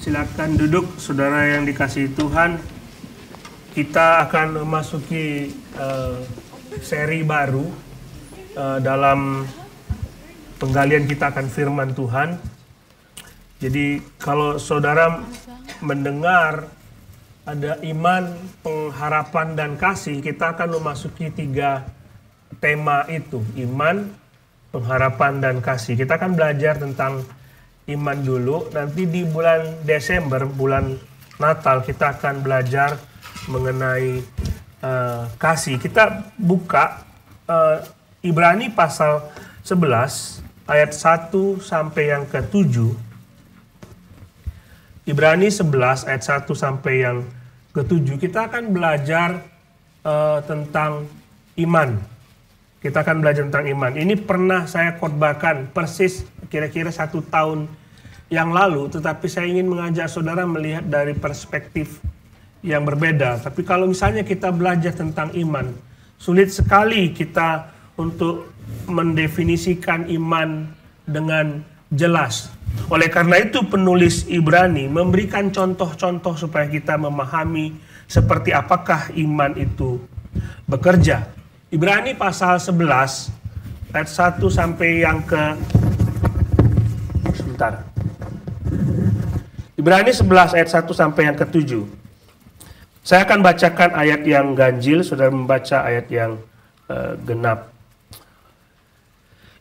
Silakan duduk, saudara yang dikasihi Tuhan. Kita akan memasuki seri baru dalam penggalian kita akan firman Tuhan. Jadi kalau saudara mendengar ada iman, pengharapan, dan kasih, kita akan memasuki 3 tema itu. Iman, pengharapan, dan kasih. Kita akan belajar tentang iman dulu. Nanti di bulan Desember, bulan Natal, kita akan belajar mengenai kasih. Kita buka Ibrani pasal 11 ayat 1 sampai yang ke-7. Ibrani 11 ayat 1 sampai yang ke-7. Kita akan belajar tentang iman. Kita akan belajar tentang iman. Ini pernah saya khotbahkan persis kira-kira 1 tahun yang lalu, tetapi saya ingin mengajak saudara melihat dari perspektif yang berbeda. Tapi kalau misalnya kita belajar tentang iman, sulit sekali kita untuk mendefinisikan iman dengan jelas. Oleh karena itu penulis Ibrani memberikan contoh-contoh supaya kita memahami seperti apakah iman itu bekerja. Ibrani pasal 11 ayat 1 sampai yang ke Ibrani 11 ayat 1 sampai yang ke-7. Saya akan bacakan ayat yang ganjil, saudara membaca ayat yang genap.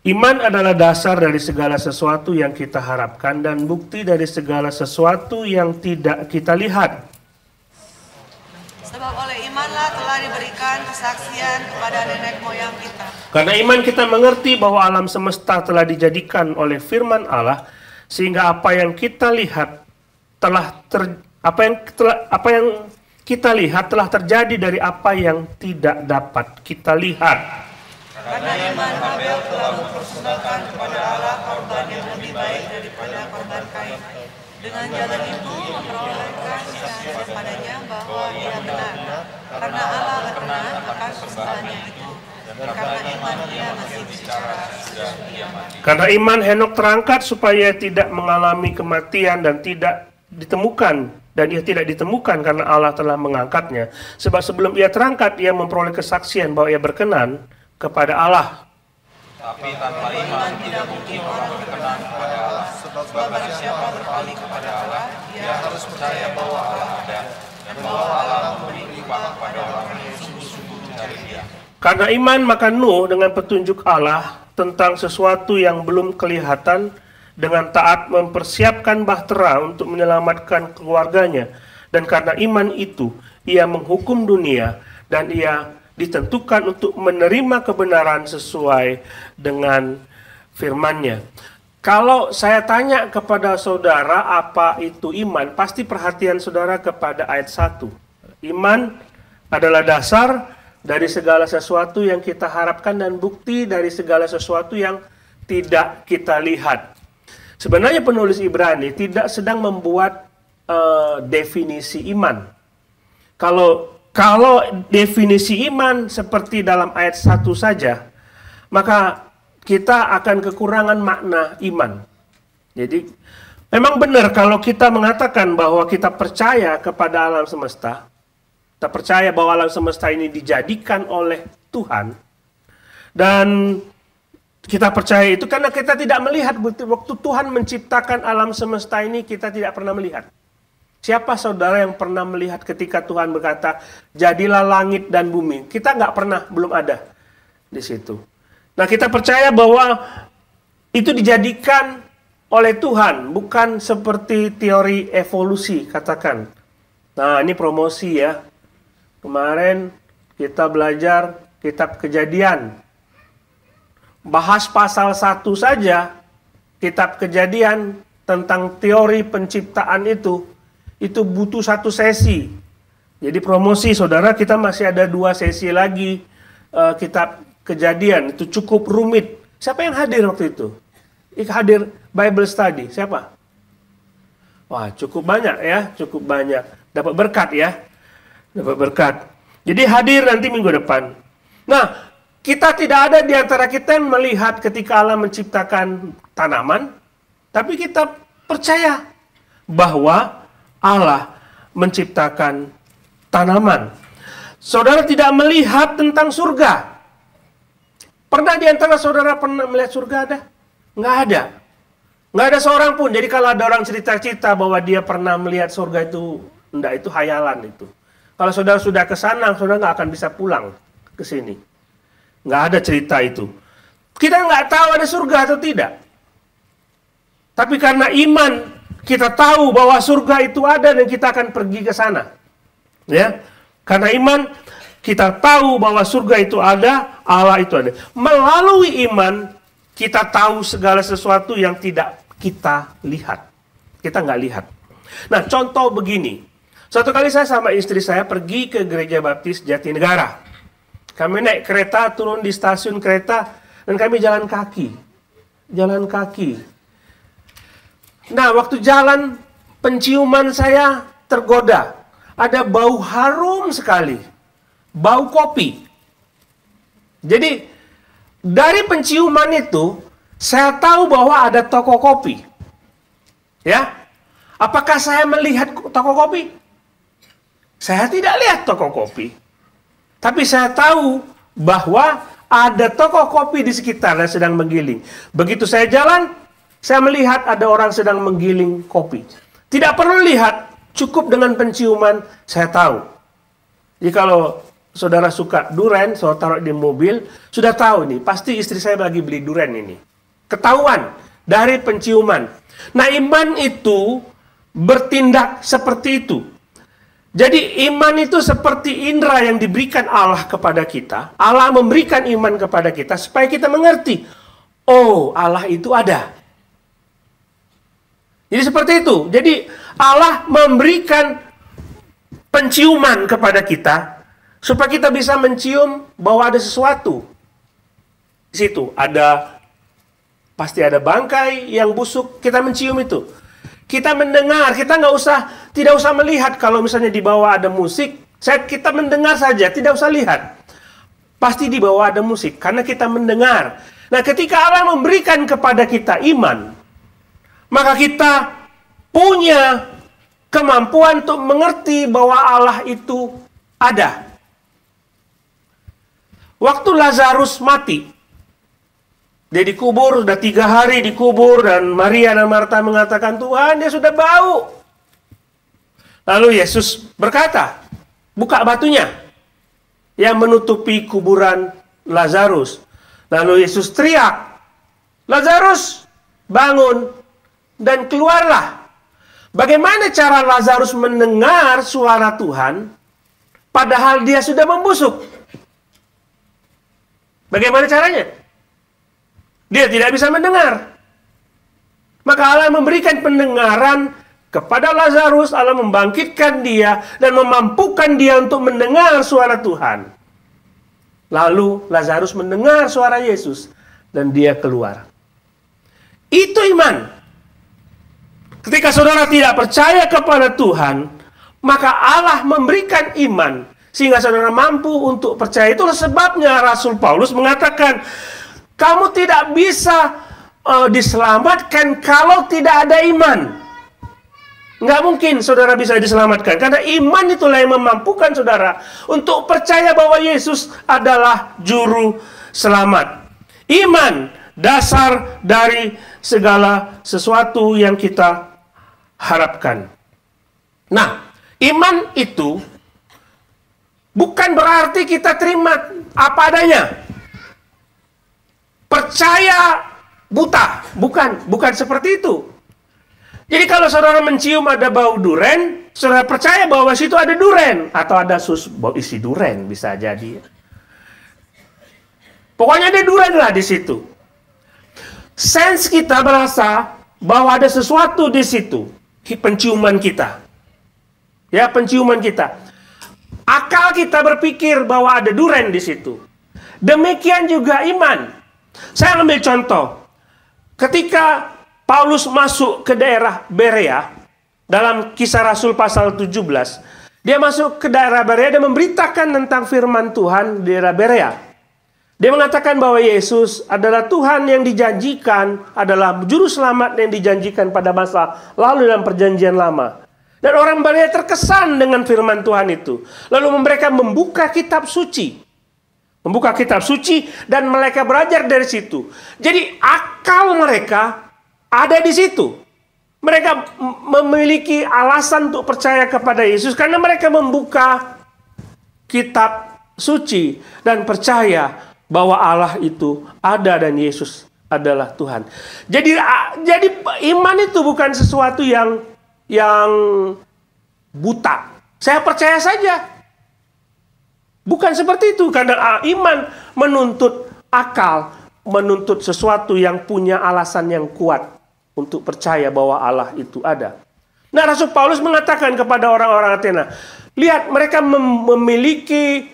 Iman adalah dasar dari segala sesuatu yang kita harapkan dan bukti dari segala sesuatu yang tidak kita lihat. Sebab oleh imanlah telah diberikan kesaksian kepada nenek moyang kita. Karena iman kita mengerti bahwa alam semesta telah dijadikan oleh firman Allah, sehingga apa yang kita lihat telah terjadi dari apa yang tidak dapat kita lihat. Karena iman Habel telah mempersembahkan kepada Allah korban yang lebih baik daripada korban Kain. Dengan jalan itu memperolehkan kesaksian padanya bahwa ia benar. Karena Allah berkenan akan persembahannya itu. Dan karena iman ia masih bicara. Karena iman Henok terangkat supaya tidak mengalami kematian dan tidak ditemukan. Dan ia tidak ditemukan karena Allah telah mengangkatnya. Sebab sebelum ia terangkat, ia memperoleh kesaksian bahwa ia berkenan kepada Allah. Tapi tanpa iman tidak mungkin orang berkenan kepada Allah. Sebab barang siapa berpaling kepada Allah, ia harus percaya bahwa Allah ada dan bahwa Allah memberi upah kepada orang yang sungguh-sungguh mencari Dia. Karena iman maka Nuh dengan petunjuk Allah tentang sesuatu yang belum kelihatan, dengan taat mempersiapkan bahtera untuk menyelamatkan keluarganya. Dan karena iman itu ia menghukum dunia dan ia ditentukan untuk menerima kebenaran sesuai dengan firman-Nya. Kalau saya tanya kepada saudara apa itu iman, pasti perhatian saudara kepada ayat 1. Iman adalah dasar dari segala sesuatu yang kita harapkan dan bukti dari segala sesuatu yang tidak kita lihat. Sebenarnya penulis Ibrani tidak sedang membuat definisi iman. Kalau definisi iman seperti dalam ayat 1 saja, maka kita akan kekurangan makna iman. Jadi, memang benar kalau kita mengatakan bahwa kita percaya kepada alam semesta, kita percaya bahwa alam semesta ini dijadikan oleh Tuhan, dan kita percaya itu karena kita tidak melihat. Waktu Tuhan menciptakan alam semesta ini, kita tidak pernah melihat. Siapa saudara yang pernah melihat ketika Tuhan berkata, jadilah langit dan bumi? Kita nggak pernah, belum ada di situ. Nah, kita percaya bahwa itu dijadikan oleh Tuhan, bukan seperti teori evolusi, katakan. Nah, ini promosi ya. Kemarin kita belajar kitab Kejadian. Bahas pasal 1 saja, kitab Kejadian tentang teori penciptaan itu butuh 1 sesi. Jadi promosi saudara, kita masih ada 2 sesi lagi kitab Kejadian. Itu cukup rumit. Siapa yang hadir waktu itu? Hadir Bible Study, siapa? Wah, cukup banyak ya, cukup banyak. Dapat berkat ya, dapat berkat. Jadi hadir nanti minggu depan. Nah, kita tidak ada di antara kita yang melihat ketika Allah menciptakan tanaman, tapi kita percaya bahwa Allah menciptakan tanaman. Saudara tidak melihat tentang surga. Pernah di antara saudara pernah melihat surga ada? Nggak ada. Nggak ada seorang pun. Jadi kalau ada orang cerita-cerita bahwa dia pernah melihat surga itu, enggak, itu hayalan itu. Kalau saudara sudah ke sana, saudara nggak akan bisa pulang ke sini. Nggak ada cerita itu. Kita nggak tahu ada surga atau tidak. Tapi karena iman, kita tahu bahwa surga itu ada dan kita akan pergi ke sana. Ya, karena iman, kita tahu bahwa surga itu ada, Allah itu ada. Melalui iman, kita tahu segala sesuatu yang tidak kita lihat. Kita nggak lihat. Nah, contoh begini. Suatu kali saya sama istri saya pergi ke Gereja Baptis Jatinegara. Kami naik kereta, turun di stasiun kereta, dan kami jalan kaki. Jalan kaki. Nah, waktu jalan, penciuman saya tergoda. Ada bau harum sekali. Bau kopi. Jadi, dari penciuman itu, saya tahu bahwa ada toko kopi. Ya, apakah saya melihat toko kopi? Saya tidak lihat toko kopi. Tapi saya tahu bahwa ada toko kopi di sekitar yang sedang menggiling. Begitu saya jalan, saya melihat ada orang sedang menggiling kopi. Tidak perlu lihat, cukup dengan penciuman, saya tahu. Jadi kalau saudara suka durian, saudara taruh di mobil, sudah tahu nih, pasti istri saya lagi beli durian ini. Ketahuan dari penciuman. Nah, iman itu bertindak seperti itu. Jadi iman itu seperti indera yang diberikan Allah kepada kita. Allah memberikan iman kepada kita supaya kita mengerti. Oh, Allah itu ada. Jadi seperti itu. Jadi Allah memberikan penciuman kepada kita supaya kita bisa mencium bahwa ada sesuatu. Di situ pasti ada bangkai yang busuk, kita mencium itu. Kita mendengar, kita tidak usah melihat. Kalau misalnya di bawah ada musik, kita mendengar saja, tidak usah lihat. Pasti di bawah ada musik, karena kita mendengar. Nah, ketika Allah memberikan kepada kita iman, maka kita punya kemampuan untuk mengerti bahwa Allah itu ada. Waktu Lazarus mati, dia dikubur, sudah 3 hari dikubur, dan Maria dan Marta mengatakan, Tuhan, dia sudah bau. Lalu Yesus berkata, buka batunya yang menutupi kuburan Lazarus. Lalu Yesus teriak, Lazarus, bangun, dan keluarlah. Bagaimana cara Lazarus mendengar suara Tuhan, padahal dia sudah membusuk? Bagaimana caranya? Dia tidak bisa mendengar. Maka Allah memberikan pendengaran kepada Lazarus. Allah membangkitkan dia dan memampukan dia untuk mendengar suara Tuhan. Lalu Lazarus mendengar suara Yesus dan dia keluar. Itu iman. Ketika saudara tidak percaya kepada Tuhan, maka Allah memberikan iman sehingga saudara mampu untuk percaya. Itulah sebabnya Rasul Paulus mengatakan, kamu tidak bisa diselamatkan kalau tidak ada iman. Nggak mungkin saudara bisa diselamatkan. Karena iman itulah yang memampukan saudara untuk percaya bahwa Yesus adalah juru selamat. Iman, dasar dari segala sesuatu yang kita harapkan. Nah, iman itu bukan berarti kita terima apa adanya. Percaya buta, bukan seperti itu. Jadi kalau saudara mencium ada bau duren, saudara percaya bahwa situ ada duren atau ada bau isi duren, bisa jadi. Pokoknya ada duren lah di situ. Sense kita merasa bahwa ada sesuatu di situ, penciuman kita. Ya, penciuman kita. Akal kita berpikir bahwa ada duren di situ. Demikian juga iman. Saya ambil contoh. Ketika Paulus masuk ke daerah Berea, dalam Kisah Rasul pasal 17, dia masuk ke daerah Berea dan memberitakan tentang firman Tuhan di daerah Berea. Dia mengatakan bahwa Yesus adalah Tuhan yang dijanjikan, adalah juru selamat yang dijanjikan pada masa lalu dalam perjanjian lama. Dan orang banyak terkesan dengan firman Tuhan itu. Lalu mereka membuka kitab suci. Membuka kitab suci dan mereka belajar dari situ. Jadi akal mereka ada di situ. Mereka memiliki alasan untuk percaya kepada Yesus karena mereka membuka kitab suci dan percaya bahwa Allah itu ada dan Yesus adalah Tuhan. Jadi iman itu bukan sesuatu yang buta. Saya percaya saja. Bukan seperti itu. Karena iman menuntut akal, menuntut sesuatu yang punya alasan yang kuat untuk percaya bahwa Allah itu ada. Nah, Rasul Paulus mengatakan kepada orang-orang Athena, lihat mereka memiliki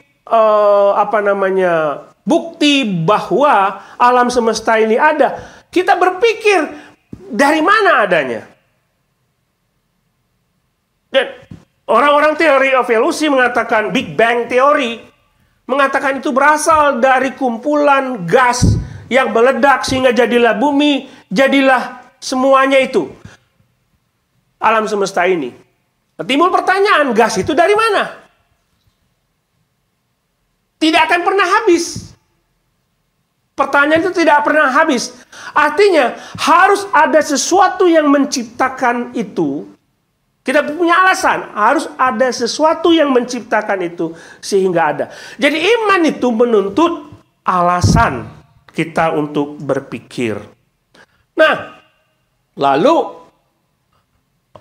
bukti bahwa alam semesta ini ada. Kita berpikir dari mana adanya. Dan orang-orang teori evolusi mengatakan Big Bang teori mengatakan itu berasal dari kumpulan gas yang meledak sehingga jadilah bumi, jadilah semuanya itu. Alam semesta ini. Timbul pertanyaan, gas itu dari mana? Tidak akan pernah habis. Pertanyaan itu tidak pernah habis. Artinya harus ada sesuatu yang menciptakan itu. Kita punya alasan. Harus ada sesuatu yang menciptakan itu sehingga ada. Jadi iman itu menuntut alasan kita untuk berpikir. Nah, lalu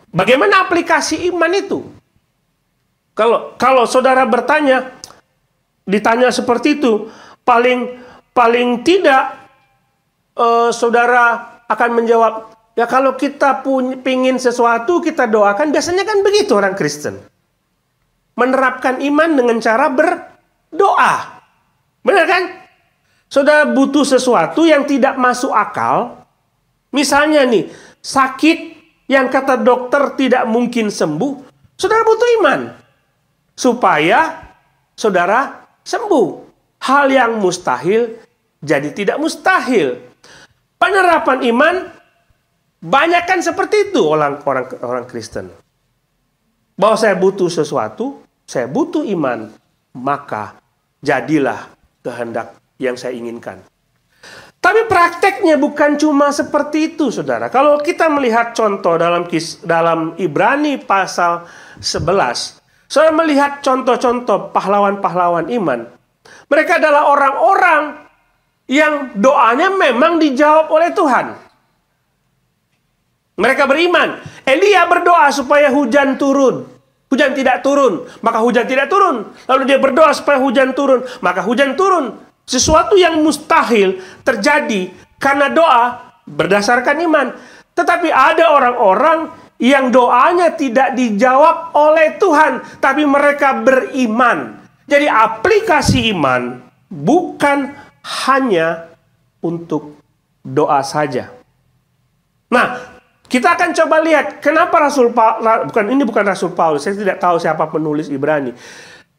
bagaimana aplikasi iman itu? Kalau saudara ditanya seperti itu, paling tidak saudara akan menjawab, ya kalau kita pingin sesuatu kita doakan. Biasanya kan begitu orang Kristen, menerapkan iman dengan cara berdoa. Benar kan? Saudara butuh sesuatu yang tidak masuk akal. Misalnya nih, sakit yang kata dokter tidak mungkin sembuh. Saudara butuh iman supaya saudara sembuh. Hal yang mustahil jadi tidak mustahil. Penerapan iman banyak kan seperti itu orang Kristen. Bahwa saya butuh sesuatu, saya butuh iman, maka jadilah kehendak yang saya inginkan. Tapi prakteknya bukan cuma seperti itu, saudara. Kalau kita melihat contoh dalam Ibrani pasal 11, saudara melihat contoh-contoh pahlawan-pahlawan iman. Mereka adalah orang-orang yang doanya memang dijawab oleh Tuhan. Mereka beriman. Elia berdoa supaya hujan turun. Hujan tidak turun, maka hujan tidak turun. Lalu dia berdoa supaya hujan turun, maka hujan turun. Sesuatu yang mustahil terjadi karena doa berdasarkan iman. Tetapi ada orang-orang yang doanya tidak dijawab oleh Tuhan, tapi mereka beriman. Jadi aplikasi iman bukan hanya untuk doa saja. Nah, kita akan coba lihat kenapa bukan Rasul Paulus, saya tidak tahu siapa penulis Ibrani.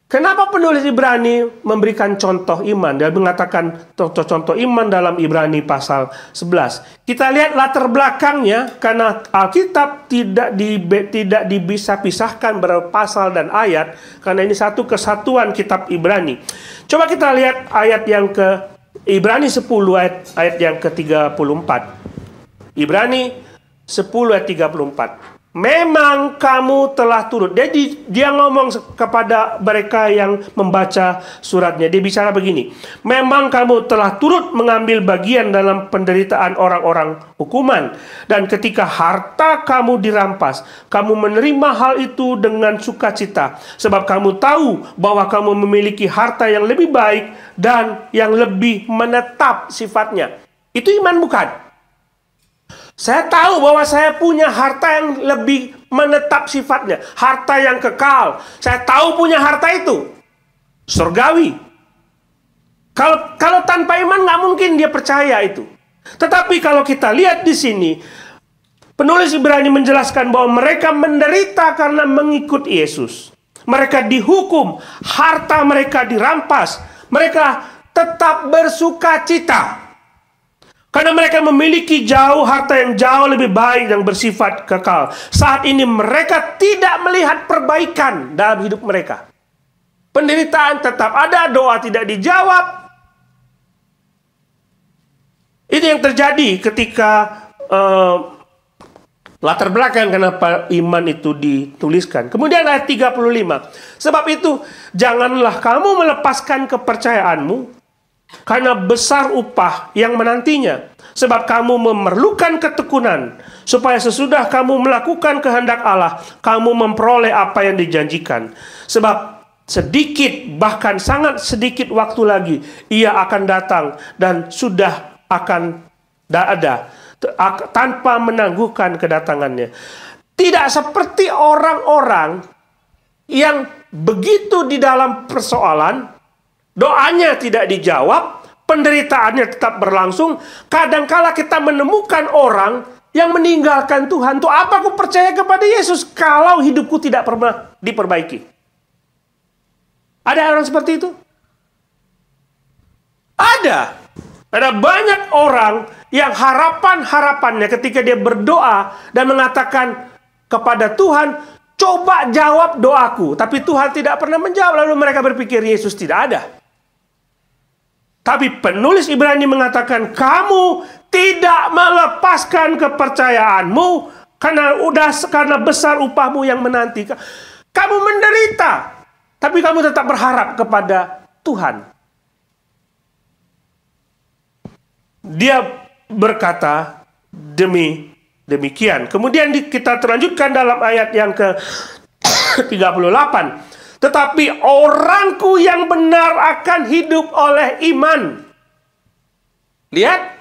Kenapa penulis Ibrani memberikan contoh iman dan mengatakan contoh-contoh iman dalam Ibrani pasal 11. Kita lihat latar belakangnya, karena Alkitab tidak bisa pisahkan berpasal dan ayat, karena ini satu kesatuan kitab Ibrani. Coba kita lihat ayat yang ke Ibrani 10 ayat yang ke-34. Ibrani 10 ayat 34. Memang kamu telah turut. Jadi dia ngomong kepada mereka yang membaca suratnya. Dia bicara begini. Memang kamu telah turut mengambil bagian dalam penderitaan orang-orang hukuman. Dan ketika harta kamu dirampas, kamu menerima hal itu dengan sukacita. Sebab kamu tahu bahwa kamu memiliki harta yang lebih baik dan yang lebih menetap sifatnya. Itu iman bukan? Saya tahu bahwa saya punya harta yang lebih menetap sifatnya. Harta yang kekal. Saya tahu punya harta itu. Surgawi. Kalau tanpa iman nggak mungkin dia percaya itu. Tetapi kalau kita lihat di sini, penulis Ibrani menjelaskan bahwa mereka menderita karena mengikut Yesus. Mereka dihukum. Harta mereka dirampas. Mereka tetap bersukacita. Karena mereka memiliki harta yang jauh lebih baik yang bersifat kekal. Saat ini mereka tidak melihat perbaikan dalam hidup mereka. Penderitaan tetap ada, doa tidak dijawab. Itu yang terjadi ketika latar belakang kenapa iman itu dituliskan. Kemudian ayat 35. Sebab itu, janganlah kamu melepaskan kepercayaanmu, karena besar upah yang menantinya. Sebab kamu memerlukan ketekunan, supaya sesudah kamu melakukan kehendak Allah, kamu memperoleh apa yang dijanjikan. Sebab sedikit, bahkan sangat sedikit waktu lagi, ia akan datang dan sudah akan ada, tanpa menangguhkan kedatangannya. Tidak seperti orang-orang yang begitu di dalam persoalan, doanya tidak dijawab, penderitaannya tetap berlangsung. Kadangkala kita menemukan orang yang meninggalkan Tuhan. Tuh, apa aku percaya kepada Yesus kalau hidupku tidak pernah diperbaiki? Ada orang seperti itu? Ada. Ada banyak orang yang harapannya ketika dia berdoa dan mengatakan kepada Tuhan, coba jawab doaku. Tapi Tuhan tidak pernah menjawab. Lalu mereka berpikir Yesus tidak ada. Tapi penulis Ibrani mengatakan, kamu tidak melepaskan kepercayaanmu karena besar upahmu yang menanti. Kamu menderita, tapi kamu tetap berharap kepada Tuhan. Dia berkata demikian. Kemudian kita terlanjutkan dalam ayat yang ke-38. Tetapi orangku yang benar akan hidup oleh iman. Lihat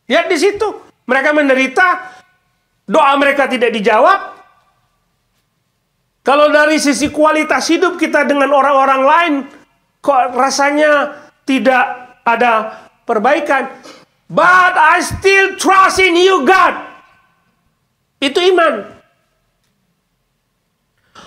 di situ. Mereka menderita, doa mereka tidak dijawab. Kalau dari sisi kualitas hidup kita dengan orang-orang lain, kok rasanya tidak ada perbaikan. But I still trust in you, God. Itu iman.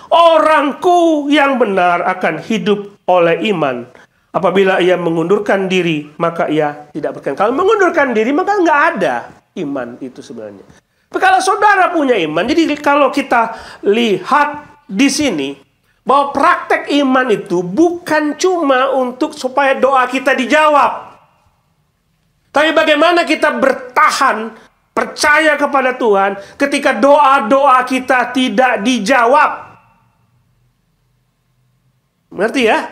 Orangku yang benar akan hidup oleh iman. Apabila ia mengundurkan diri, maka ia tidak berkenan. Kalau mengundurkan diri, maka nggak ada iman itu sebenarnya. Tapi kalau saudara punya iman, jadi kalau kita lihat di sini, bahwa praktek iman itu bukan cuma untuk supaya doa kita dijawab. Tapi bagaimana kita bertahan, percaya kepada Tuhan ketika doa-doa kita tidak dijawab. Ngerti ya?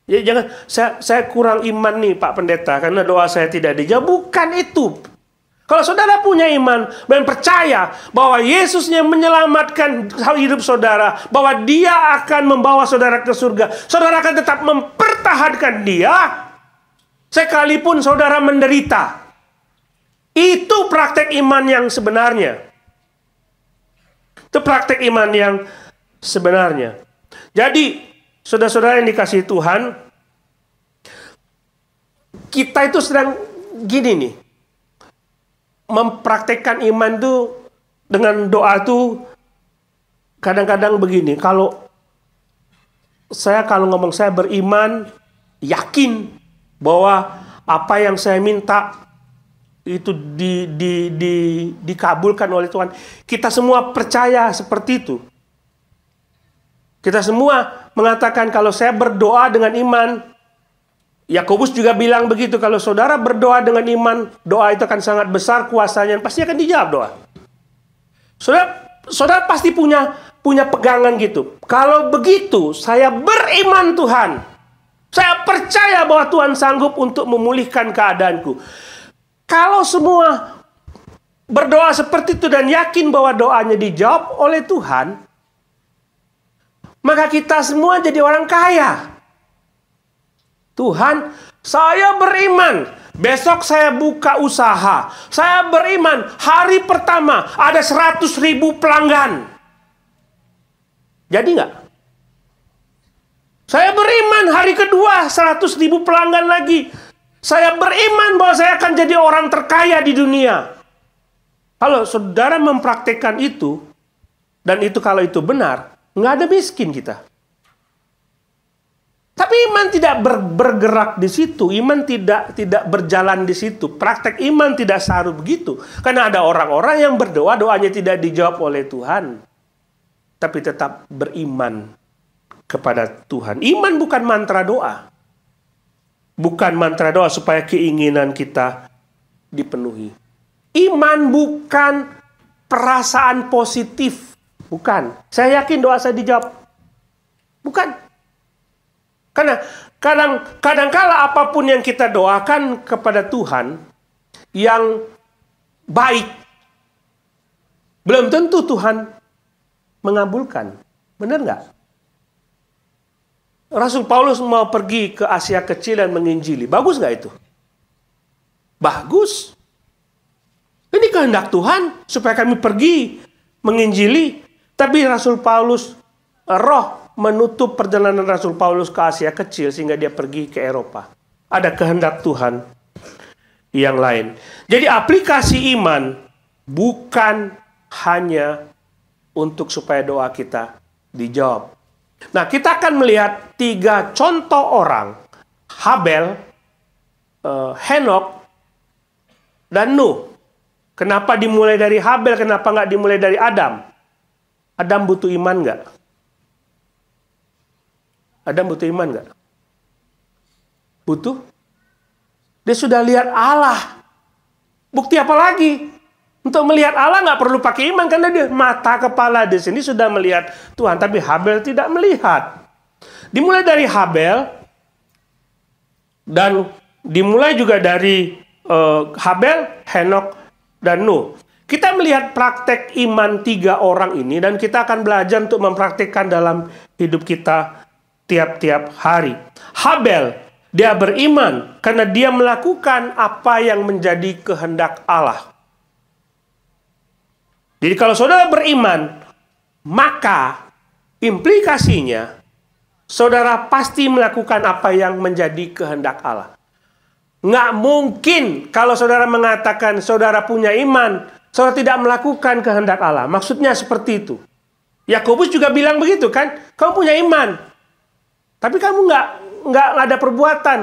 Ya jangan, saya kurang iman nih Pak Pendeta, karena doa saya tidak dijawab. Bukan itu. Kalau saudara punya iman dan percaya bahwa Yesusnya menyelamatkan hidup saudara, bahwa Dia akan membawa saudara ke surga, saudara akan tetap mempertahankan Dia, sekalipun saudara menderita. Itu praktek iman yang sebenarnya. Itu praktek iman yang sebenarnya. Jadi, saudara-saudara yang dikasihi Tuhan, kita itu sedang gini nih, mempraktekkan iman itu dengan doa itu kadang-kadang begini. Kalau ngomong saya beriman, yakin bahwa apa yang saya minta itu dikabulkan oleh Tuhan. Kita semua percaya seperti itu. Kita semua mengatakan kalau saya berdoa dengan iman, Yakobus juga bilang begitu, kalau saudara berdoa dengan iman, doa itu akan sangat besar kuasanya, pasti akan dijawab doa. Saudara pasti punya pegangan gitu. Kalau begitu, saya beriman Tuhan. Saya percaya bahwa Tuhan sanggup untuk memulihkan keadaanku. Kalau semua berdoa seperti itu dan yakin bahwa doanya dijawab oleh Tuhan, maka kita semua jadi orang kaya. Tuhan, saya beriman. Besok saya buka usaha. Saya beriman. Hari pertama ada 100.000 pelanggan. Jadi nggak? Saya beriman. Hari kedua 100.000 pelanggan lagi. Saya beriman bahwa saya akan jadi orang terkaya di dunia. Kalau saudara mempraktekkan itu, dan itu kalau itu benar, nggak ada miskin kita. Tapi iman tidak bergerak di situ, iman tidak berjalan di situ. Praktek iman tidak selalu begitu. Karena ada orang-orang yang berdoa, doanya tidak dijawab oleh Tuhan, tapi tetap beriman kepada Tuhan. Iman bukan mantra doa. Bukan mantra doa supaya keinginan kita dipenuhi. Iman bukan perasaan positif. Bukan. Saya yakin doa saya dijawab. Bukan. Karena kadang-kala apapun yang kita doakan kepada Tuhan yang baik, belum tentu Tuhan mengabulkan. Benar nggak? Rasul Paulus mau pergi ke Asia Kecil dan menginjili. Bagus nggak itu? Bagus. Ini kehendak Tuhan supaya kami pergi menginjili. Tapi Rasul Paulus, roh menutup perjalanan Rasul Paulus ke Asia Kecil sehingga dia pergi ke Eropa. Ada kehendak Tuhan yang lain. Jadi aplikasi iman bukan hanya untuk supaya doa kita dijawab. Nah, kita akan melihat 3 contoh orang. Habel, Henok, dan Nuh. Kenapa dimulai dari Habel? Kenapa nggak dimulai dari Adam? Adam butuh iman nggak? Adam butuh iman nggak? Butuh? Dia sudah lihat Allah. Bukti apa lagi? Untuk melihat Allah nggak perlu pakai iman karena dia mata kepala di sini sudah melihat Tuhan. Tapi Habel tidak melihat. Dimulai dari Habel dan dimulai juga dari Habel, Henok, dan Nuh. Kita melihat praktek iman 3 orang ini dan kita akan belajar untuk mempraktikkan dalam hidup kita tiap-tiap hari. Habel, dia beriman karena dia melakukan apa yang menjadi kehendak Allah. Jadi kalau saudara beriman, maka implikasinya saudara pasti melakukan apa yang menjadi kehendak Allah. Nggak mungkin kalau saudara mengatakan saudara punya iman, saudara tidak melakukan kehendak Allah. Maksudnya seperti itu. Yakobus juga bilang begitu kan, kamu punya iman, tapi kamu nggak ada perbuatan.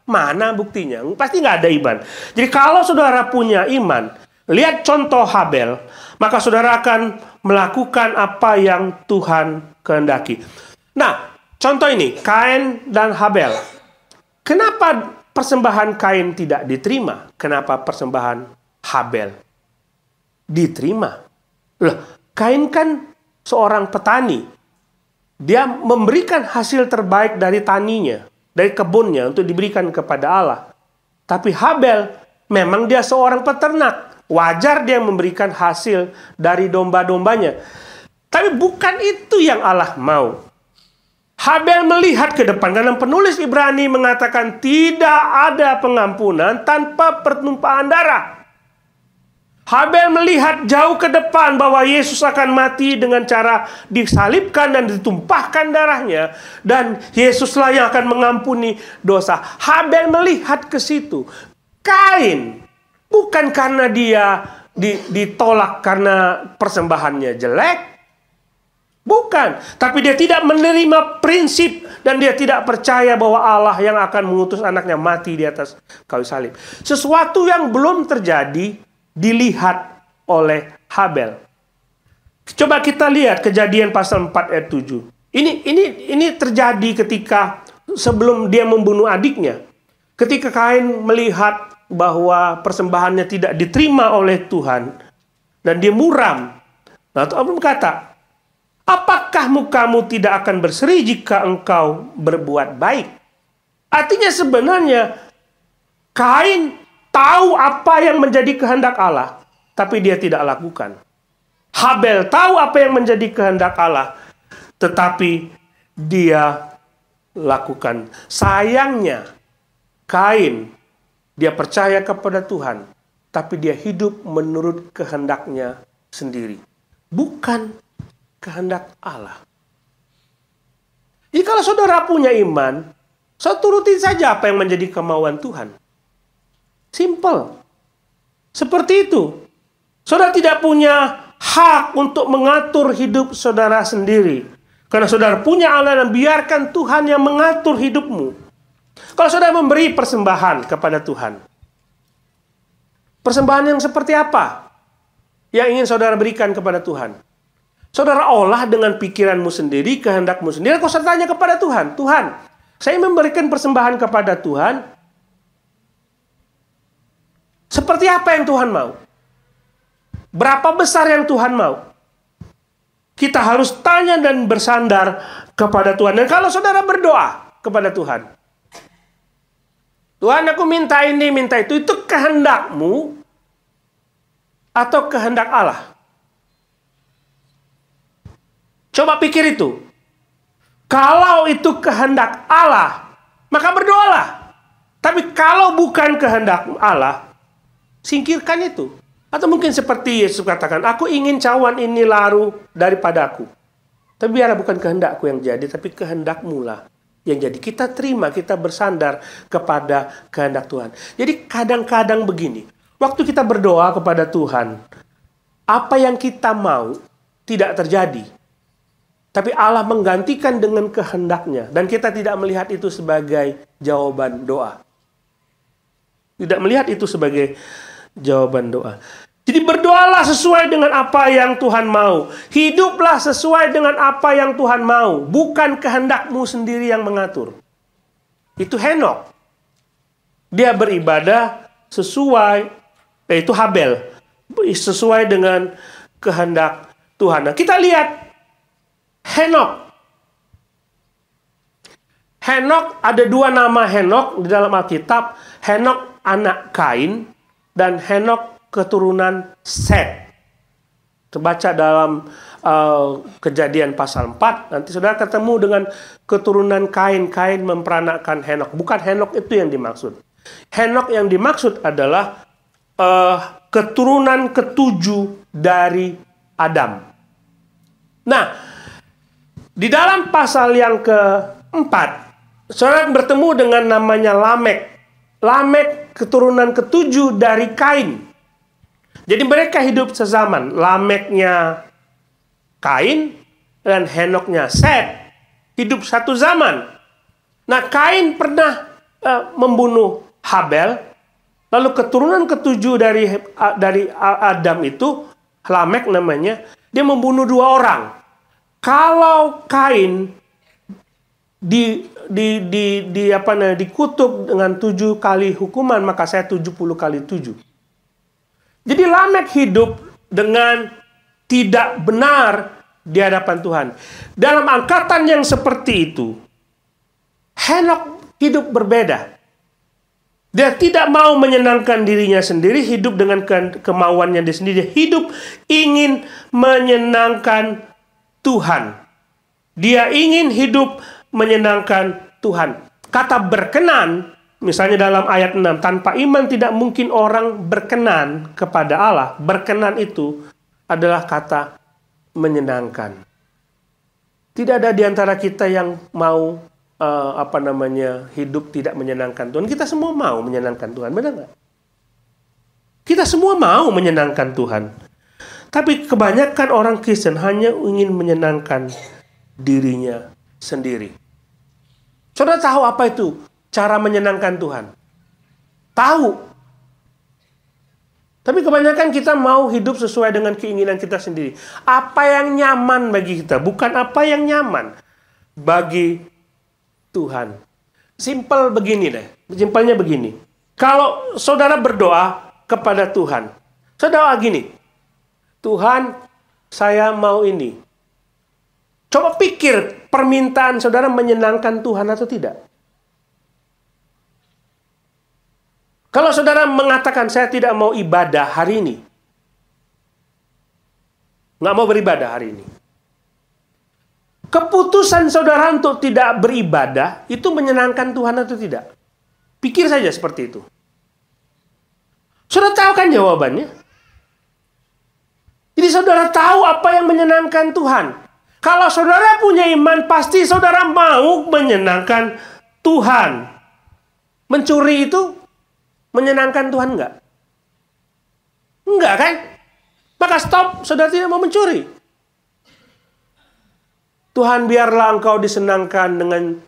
Mana buktinya? Pasti nggak ada iman. Jadi kalau saudara punya iman, lihat contoh Habel, maka saudara akan melakukan apa yang Tuhan kehendaki. Nah, contoh ini, Kain dan Habel. Kenapa persembahan Kain tidak diterima? Kenapa persembahan Habel diterima? Loh, Kain kan seorang petani. Dia memberikan hasil terbaik dari taninya, dari kebunnya untuk diberikan kepada Allah. Tapi Habel memang dia seorang peternak. Wajar dia memberikan hasil dari domba-dombanya. Tapi bukan itu yang Allah mau. Habel melihat ke depan. Karena penulis Ibrani mengatakan tidak ada pengampunan tanpa pertumpahan darah. Habel melihat jauh ke depan bahwa Yesus akan mati dengan cara disalibkan dan ditumpahkan darahnya. Dan Yesuslah yang akan mengampuni dosa. Habel melihat ke situ. Kain, bukan karena dia ditolak karena persembahannya jelek. Bukan. Tapi dia tidak menerima prinsip. Dan dia tidak percaya bahwa Allah yang akan mengutus anaknya mati di atas kayu salib. Sesuatu yang belum terjadi dilihat oleh Habel. Coba kita lihat Kejadian pasal 4 ayat 7. Ini terjadi ketika sebelum dia membunuh adiknya. Ketika Kain melihat bahwa persembahannya tidak diterima oleh Tuhan dan dia muram. Nah, Tuhan berkata, apakah mukamu tidak akan berseri jika engkau berbuat baik? Artinya sebenarnya Kain tahu apa yang menjadi kehendak Allah, tapi dia tidak lakukan. Habel tahu apa yang menjadi kehendak Allah, tetapi dia lakukan. Sayangnya, Kain, dia percaya kepada Tuhan, tapi dia hidup menurut kehendaknya sendiri. Bukan kehendak Allah. Jadi kalau saudara punya iman, saudara turutin saja apa yang menjadi kemauan Tuhan. Simple. Seperti itu. Saudara tidak punya hak untuk mengatur hidup saudara sendiri. Karena saudara punya Allah dan biarkan Tuhan yang mengatur hidupmu. Kalau saudara memberi persembahan kepada Tuhan, persembahan yang seperti apa yang ingin saudara berikan kepada Tuhan? Saudara olah dengan pikiranmu sendiri, kehendakmu sendiri. Kau tanya kepada Tuhan, Tuhan, saya memberikan persembahan kepada Tuhan. Seperti apa yang Tuhan mau? Berapa besar yang Tuhan mau? Kita harus tanya dan bersandar kepada Tuhan. Dan kalau saudara berdoa kepada Tuhan, Tuhan, aku minta ini, minta itu kehendakmu atau kehendak Allah? Coba pikir itu. Kalau itu kehendak Allah, maka berdoalah. Tapi kalau bukan kehendak Allah, singkirkan itu. Atau mungkin seperti Yesus katakan, aku ingin cawan ini laru daripada aku. Tapi biarlah bukan kehendakku yang jadi, tapi kehendakmu lah yang jadi. Kita terima, kita bersandar kepada kehendak Tuhan. Jadi kadang-kadang begini, waktu kita berdoa kepada Tuhan, apa yang kita mau tidak terjadi. Tapi Allah menggantikan dengan kehendaknya. Dan kita tidak melihat itu sebagai jawaban doa. Tidak melihat itu sebagai jawaban doa. Jadi berdoalah sesuai dengan apa yang Tuhan mau. Hiduplah sesuai dengan apa yang Tuhan mau. Bukan kehendakmu sendiri yang mengatur. Itu Henok. Dia beribadah sesuai, yaitu Habel. Sesuai dengan kehendak Tuhan. Nah, kita lihat Henok. Henok, ada dua nama Henok di dalam Alkitab. Henok anak Kain dan Henok keturunan Set. Terbaca dalam Kejadian pasal 4. Nanti saudara ketemu dengan keturunan Kain. Kain memperanakkan Henok. Bukan Henok itu yang dimaksud. Henok yang dimaksud adalah keturunan ketujuh dari Adam. Nah, di dalam pasal yang keempat, saudara bertemu dengan namanya Lamek. Lamek keturunan ketujuh dari Kain. Jadi mereka hidup sezaman. Lameknya Kain dan Henoknya Set hidup satu zaman. Nah, Kain pernah membunuh Habel. Lalu keturunan ketujuh dari Adam itu, Lamek namanya, dia membunuh dua orang. Kalau Kain dikutuk dengan 7 kali hukuman, maka saya 70 kali 7. Jadi Lamek hidup dengan tidak benar di hadapan Tuhan. Dalam angkatan yang seperti itu, Henok hidup berbeda. Dia tidak mau menyenangkan dirinya sendiri, hidup dengan kemauannya dia sendiri. Dia hidup ingin menyenangkan Tuhan. Dia ingin hidup menyenangkan Tuhan. Kata berkenan, misalnya dalam ayat 6, tanpa iman tidak mungkin orang berkenan kepada Allah. Berkenan itu adalah kata menyenangkan. Tidak ada di antara kita yang mau hidup tidak menyenangkan Tuhan. Kita semua mau menyenangkan Tuhan, benar nggak? Kita semua mau menyenangkan Tuhan. Tapi kebanyakan orang Kristen hanya ingin menyenangkan dirinya sendiri. Saudara tahu apa itu cara menyenangkan Tuhan? Tahu. Tapi kebanyakan kita mau hidup sesuai dengan keinginan kita sendiri. Apa yang nyaman bagi kita, bukan apa yang nyaman bagi Tuhan. Simpel begini deh. Simpelnya begini. Kalau saudara berdoa kepada Tuhan, saudara gini, Tuhan, saya mau ini. Coba pikir permintaan saudara menyenangkan Tuhan atau tidak. Kalau saudara mengatakan saya tidak mau ibadah hari ini, nggak mau beribadah hari ini, keputusan saudara untuk tidak beribadah itu menyenangkan Tuhan atau tidak? Pikir saja seperti itu. Saudara tahu kan jawabannya? Jadi saudara tahu apa yang menyenangkan Tuhan. Kalau saudara punya iman, pasti saudara mau menyenangkan Tuhan. Mencuri itu menyenangkan Tuhan enggak? Enggak kan? Maka stop, saudara tidak mau mencuri. Tuhan biarlah engkau disenangkan dengan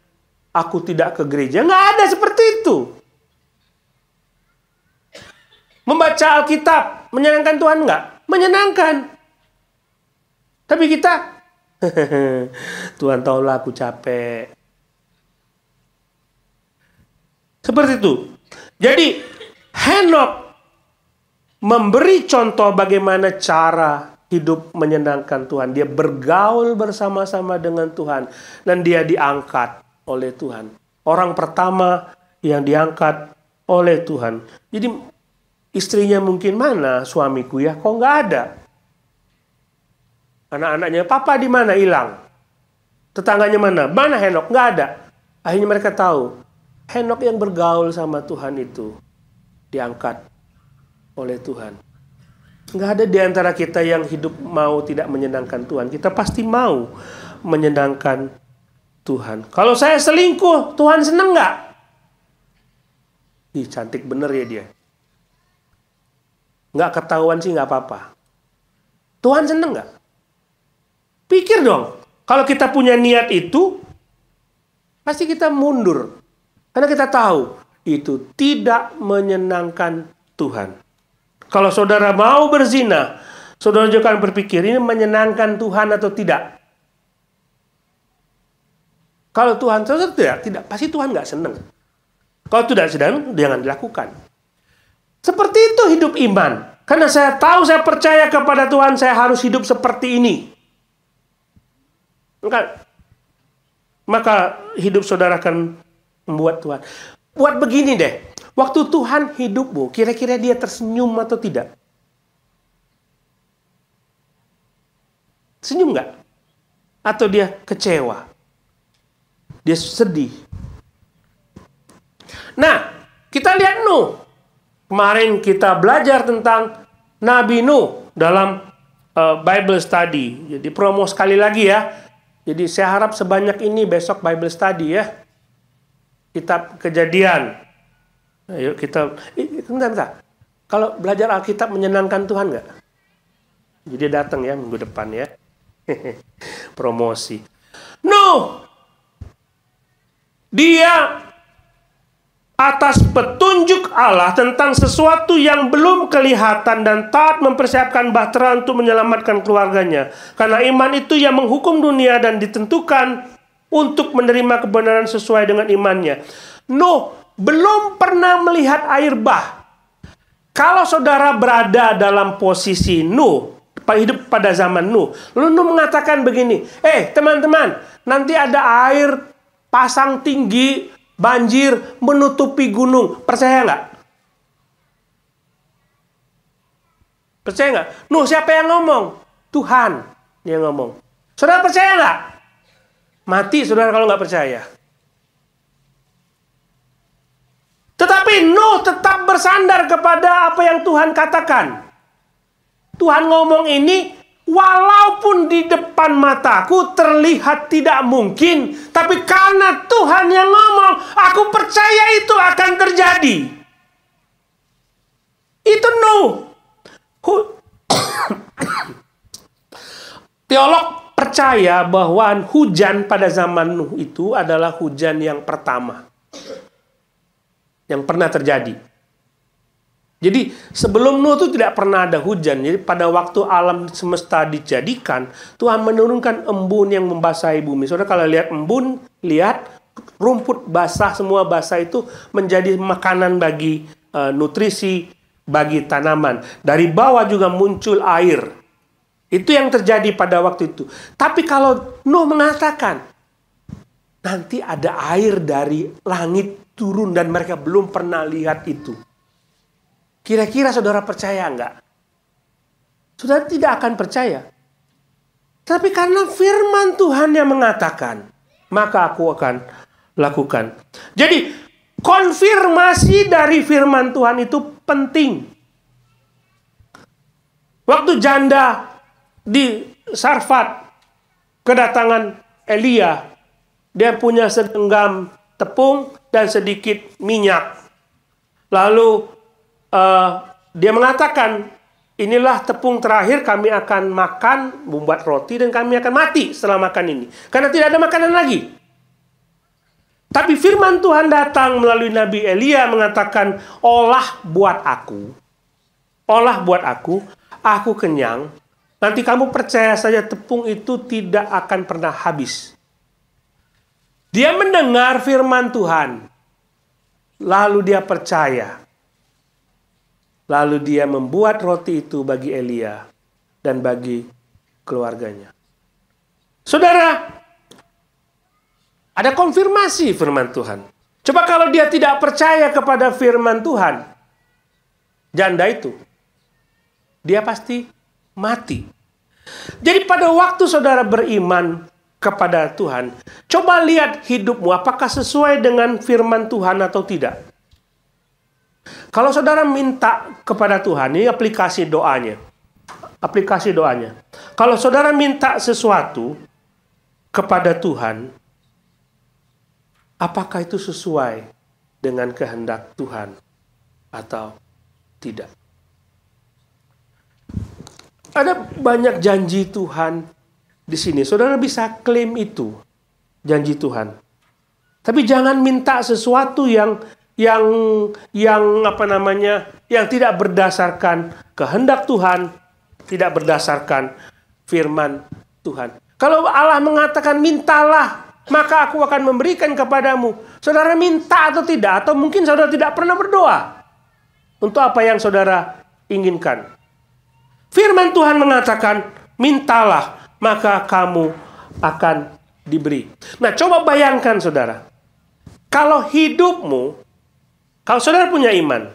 aku tidak ke gereja. Nggak ada seperti itu. Membaca Alkitab menyenangkan Tuhan nggak? Menyenangkan. Tapi kita, Tuhan tahulah aku capek. Seperti itu. Jadi Henokh memberi contoh bagaimana cara hidup menyenangkan Tuhan. Dia bergaul bersama-sama dengan Tuhan. Dan dia diangkat oleh Tuhan. Orang pertama yang diangkat oleh Tuhan. Jadi istrinya mungkin, mana suamiku ya? Kok nggak ada? Anak-anaknya, papa di mana? Hilang. Tetangganya mana? Mana Henokh? Nggak ada. Akhirnya mereka tahu. Henokh yang bergaul sama Tuhan itu diangkat oleh Tuhan. Nggak ada di antara kita yang hidup mau tidak menyenangkan Tuhan. Kita pasti mau menyenangkan Tuhan. Kalau saya selingkuh, Tuhan seneng nggak? Ih, cantik bener ya dia. Nggak ketahuan sih nggak apa-apa. Tuhan seneng nggak? Pikir dong. Kalau kita punya niat itu, pasti kita mundur. Karena kita tahu itu tidak menyenangkan Tuhan. Kalau saudara mau berzina, saudara juga akan berpikir ini menyenangkan Tuhan atau tidak. Kalau Tuhan saudara tidak, pasti Tuhan nggak senang. Kalau tidak sedang, jangan dilakukan. Seperti itu hidup iman. Karena saya tahu, saya percaya kepada Tuhan, saya harus hidup seperti ini. Maka hidup saudara akan membuat Tuhan. Buat begini deh. Waktu Tuhan hidupmu, kira-kira dia tersenyum atau tidak? Senyum nggak? Atau dia kecewa? Dia sedih? Nah, kita lihat Nuh. Kemarin kita belajar tentang Nabi Nuh dalam Bible Study. Jadi promo sekali lagi ya. Jadi saya harap sebanyak ini besok Bible Study ya. Kitab Kejadian. Ayo kita, bentar. Kalau belajar Alkitab menyenangkan Tuhan nggak? Jadi datang ya minggu depan ya. Promosi. Nuh, dia atas petunjuk Allah tentang sesuatu yang belum kelihatan dan taat mempersiapkan bahtera untuk menyelamatkan keluarganya. Karena iman itu yang menghukum dunia dan ditentukan untuk menerima kebenaran sesuai dengan imannya. Nuh belum pernah melihat air bah. Kalau saudara berada dalam posisi Nuh, hidup pada zaman Nuh, lalu Nuh mengatakan begini, teman-teman, nanti ada air pasang tinggi, banjir, menutupi gunung. Percaya nggak? Percaya nggak? Nuh, siapa yang ngomong? Tuhan yang ngomong. Saudara percaya nggak? Mati saudara kalau nggak percaya. Tetapi Nuh tetap bersandar kepada apa yang Tuhan katakan. Tuhan ngomong ini, walaupun di depan mataku terlihat tidak mungkin, tapi karena Tuhan yang ngomong, aku percaya itu akan terjadi. Itu Nuh. Teolog percaya bahwa hujan pada zaman Nuh itu adalah hujan yang pertama yang pernah terjadi. Jadi sebelum Nuh itu tidak pernah ada hujan. Jadi pada waktu alam semesta dijadikan, Tuhan menurunkan embun yang membasahi bumi. Saudara kalau lihat embun, lihat rumput basah, semua basah itu menjadi makanan bagi nutrisi bagi tanaman. Dari bawah juga muncul air. Itu yang terjadi pada waktu itu. Tapi kalau Nuh mengatakan, nanti ada air dari langit turun dan mereka belum pernah lihat itu. Kira-kira saudara percaya enggak? Saudara tidak akan percaya. Tapi karena firman Tuhan yang mengatakan, maka aku akan lakukan. Jadi, konfirmasi dari firman Tuhan itu penting. Waktu janda di Sarfat kedatangan Elia, dia punya segenggam tepung dan sedikit minyak. Lalu dia mengatakan inilah tepung terakhir, kami akan makan, membuat roti, dan kami akan mati setelah makan ini. Karena tidak ada makanan lagi. Tapi firman Tuhan datang melalui Nabi Elia mengatakan, olah buat aku kenyang. Nanti kamu percaya saja tepung itu tidak akan pernah habis. Dia mendengar firman Tuhan, lalu dia percaya. Lalu dia membuat roti itu bagi Elia dan bagi keluarganya. Saudara, ada konfirmasi firman Tuhan. Coba kalau dia tidak percaya kepada firman Tuhan, janda itu, dia pasti mati. Jadi pada waktu saudara beriman kepada Tuhan, coba lihat hidupmu apakah sesuai dengan firman Tuhan atau tidak. Kalau saudara minta kepada Tuhan, ini aplikasi doanya. Aplikasi doanya. Kalau saudara minta sesuatu kepada Tuhan, apakah itu sesuai dengan kehendak Tuhan atau tidak? Ada banyak janji Tuhan di sini. Saudara bisa klaim itu, janji Tuhan. Tapi jangan minta sesuatu yang tidak berdasarkan kehendak Tuhan, tidak berdasarkan firman Tuhan. Kalau Allah mengatakan mintalah, maka aku akan memberikan kepadamu. Saudara minta atau tidak? Atau mungkin saudara tidak pernah berdoa untuk apa yang saudara inginkan. Firman Tuhan mengatakan, mintalah, maka kamu akan diberi. Nah, coba bayangkan saudara. Kalau hidupmu, kalau saudara punya iman,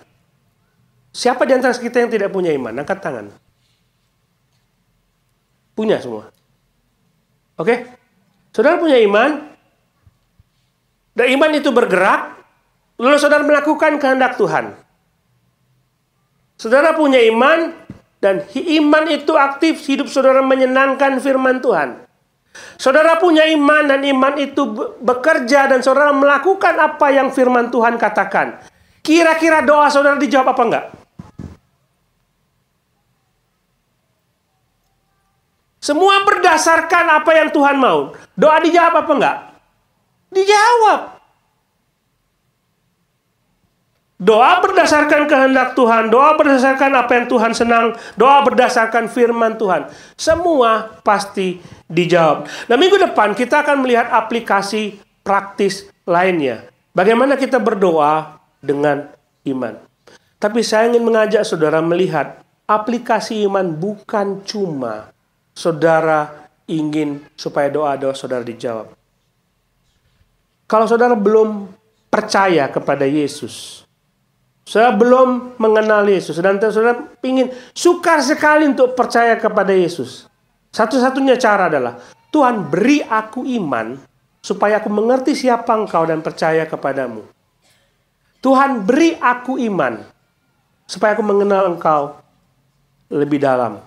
siapa di antara kita yang tidak punya iman? Angkat tangan. Punya semua. Oke? Saudara punya iman, dan iman itu bergerak, lalu saudara melakukan kehendak Tuhan. Saudara punya iman, dan iman itu aktif, hidup saudara menyenangkan firman Tuhan. Saudara punya iman, dan iman itu bekerja, dan saudara melakukan apa yang firman Tuhan katakan. Kira-kira doa saudara dijawab apa enggak? Semua berdasarkan apa yang Tuhan mau. Doa dijawab apa enggak? Dijawab. Doa berdasarkan kehendak Tuhan, doa berdasarkan apa yang Tuhan senang, doa berdasarkan firman Tuhan. Semua pasti dijawab. Nah, minggu depan kita akan melihat aplikasi praktis lainnya. Bagaimana kita berdoa dengan iman. Tapi saya ingin mengajak saudara melihat aplikasi iman bukan cuma saudara ingin supaya doa-doa saudara dijawab. Kalau saudara belum percaya kepada Yesus, saudara belum mengenal Yesus, dan saudara ingin sukar sekali untuk percaya kepada Yesus, satu-satunya cara adalah, Tuhan beri aku iman supaya aku mengerti siapa Engkau dan percaya kepadamu. Tuhan beri aku iman supaya aku mengenal Engkau lebih dalam.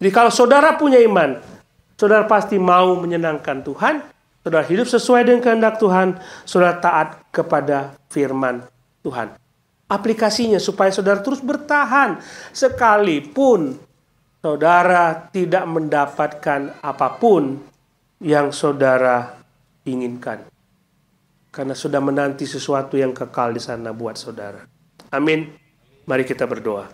Jadi kalau saudara punya iman, saudara pasti mau menyenangkan Tuhan, saudara hidup sesuai dengan kehendak Tuhan, saudara taat kepada firman Tuhan. Aplikasinya supaya saudara terus bertahan sekalipun saudara tidak mendapatkan apapun yang saudara inginkan. Karena sudah menanti sesuatu yang kekal di sana buat saudara. Amin. Mari kita berdoa.